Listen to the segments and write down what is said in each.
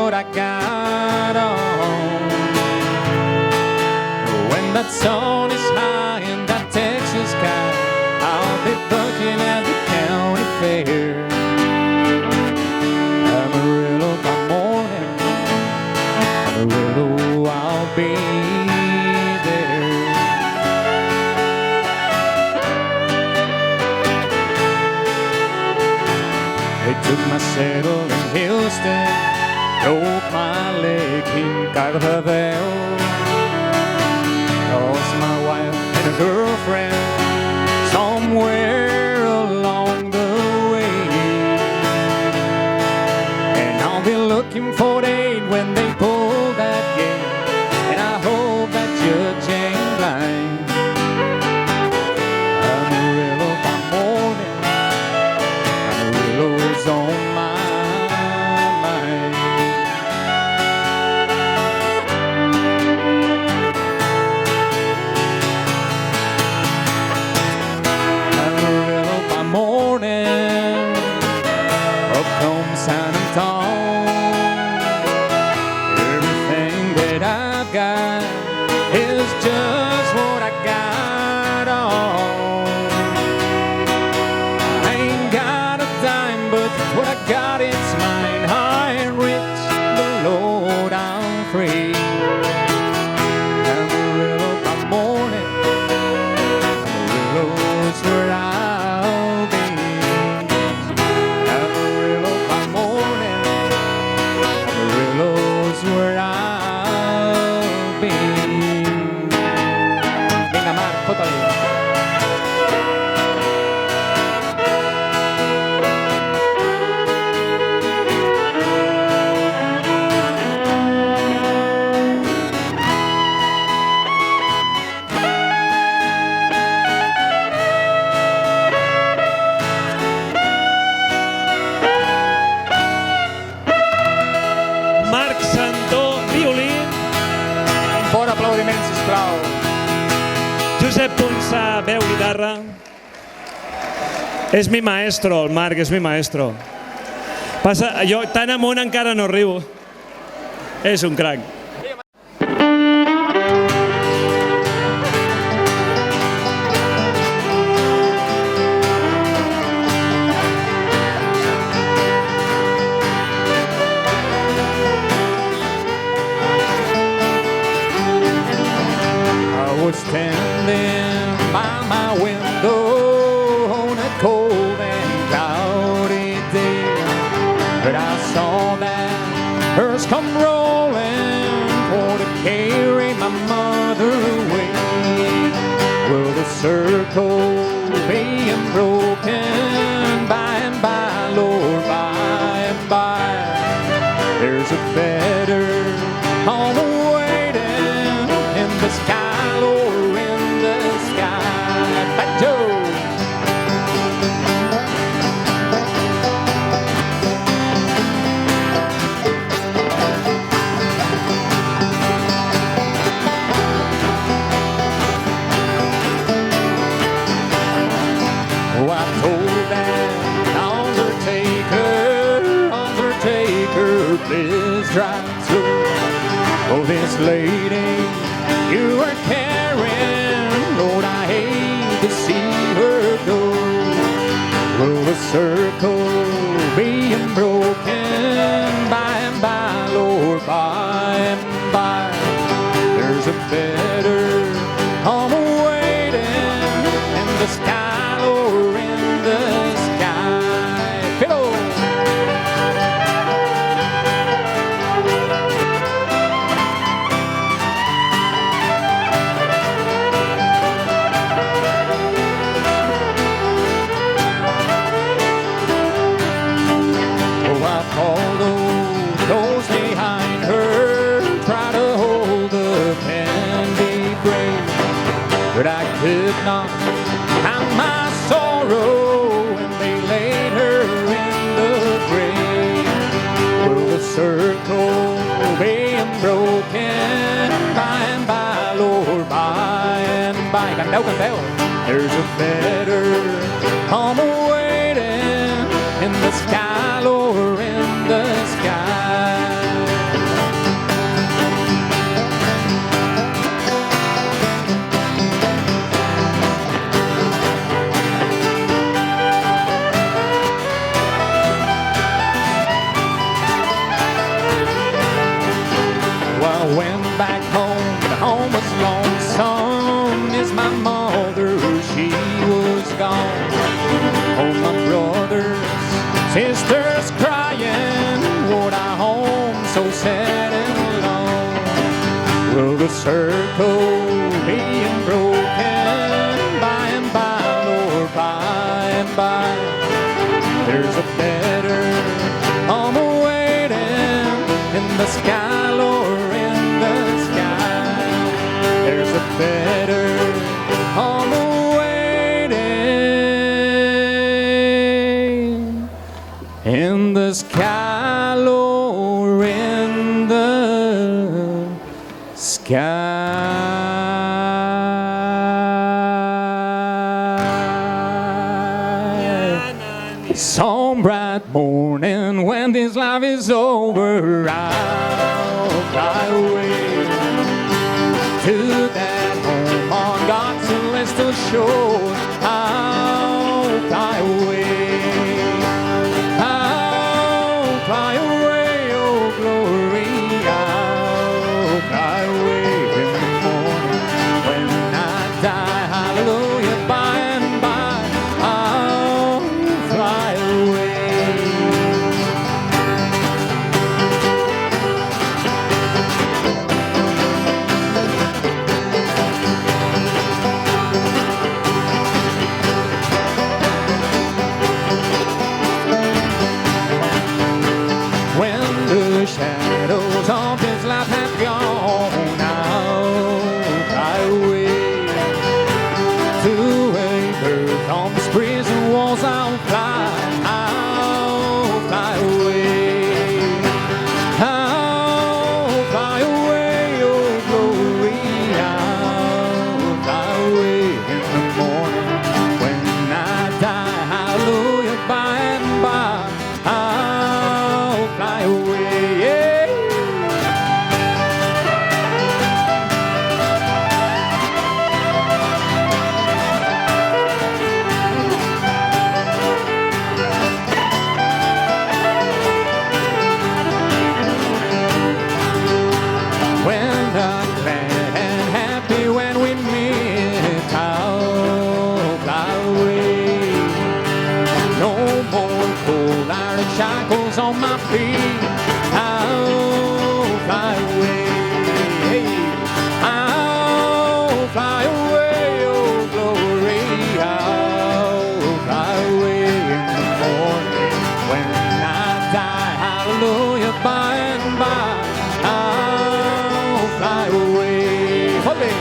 what I got on. When that sun is high in that Texas sky, I'll be looking at the county fair. Amarillo by morning, Amarillo, I'll be there. They took my saddle in Houston, broke my leg in Cardedeu. Lost my wife and a girlfriend somewhere along the way. And I'll be looking for date when they pull that gate, and I hope that judge ain't blind. Amarillo by morning, Amarillo's on my mind. Amarillo by morning, up comes San Antonio. Everything that I've got is just what I got on. I ain't got a dime, but what I got, it's mine. I ain't rich, but Lord, I'm free. Amarillo by morning, Amarillo's where I'll be. Amarillo by morning, Amarillo's where I'll be. Venga, Mar, fótale. Marc Santó, violí. Fort aplaudiment, sisplau. Josep Punsa, veu, guitarra. És mi maestro, el Marc, és mi maestro. Passa, jo tan amunt encara no arribo. És un crac. I was standing by my window on a cold and cloudy day, but I saw that hearse come rolling for to carry my mother away. Will the circle being broken by and by, Lord, by and by? There's a better home waiting in the sky, Lord, in the sky. Back Joe. Oh, I told that undertaker, please drive slow. Oh, this lady you are carrying, Lord, I hate to see her go. Will the circle being broken by and by, Lord, by and by? There's a better home waiting in the sky, Lord, in the sky. Pillow. Those behind her try to hold the pen, be brave, but I could not hide my sorrow when they laid her in the grave. Will the circle being broken by and by, Lord, by and by? Cardedeu. There's a better home waiting in the sky, Lord, in the sky. sky, Lord, in the sky. There's a better home awaiting. In the sky, Lord, in the sky. Some bright morning when this life is over, I'll fly away to that home on God's celestial shore. I'll fly away. I'll fly away, oh glory. I'll fly away in the morning when I die. Hallelujah, by and by. I'll fly away. When the shadows of this life have gone, I'll fly away to a birth on this prison walls. I'll fly away. I'll fly away, oh glory. I'll fly away in the morning when I die. Hallelujah, by and by. I'll fly away, yeah. When I'm glad and happy when we meet, I'll fly away. No more cold iron shackles on my feet. I'll fly away. I'll fly away, oh glory. I'll fly away in the morning when I die. Hallelujah, by and by. I'll fly away. Holy.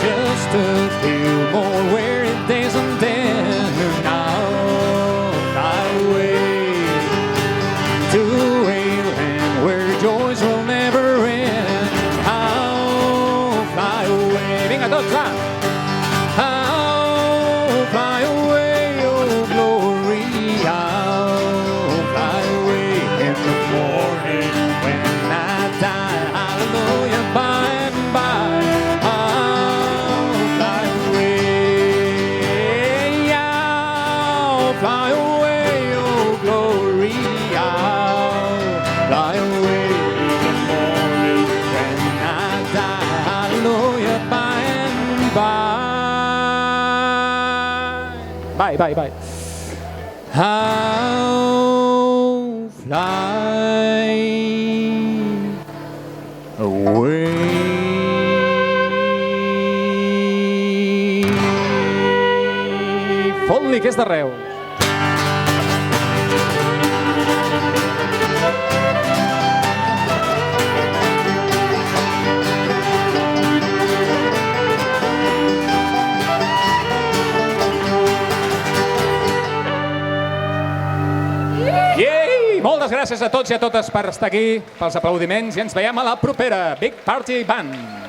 Just a few more weary days and then I'll fly away to a land where joys will never end. I'll fly away. Venga, tots, va. I'll fly away, oh glory. I'll fly away in the morning when I die. Hallelujah, by and by. I'll fly away. I'll fly away, oh glory. I'll fly away in the morning when I die. Hallelujah, by and by. Bye, bye, bye. I'll fly away. Fot-li, que és d'arreu. Moltes gràcies a tots i a totes per estar aquí, pels aplaudiments, i ens veiem a la propera Big Party Band.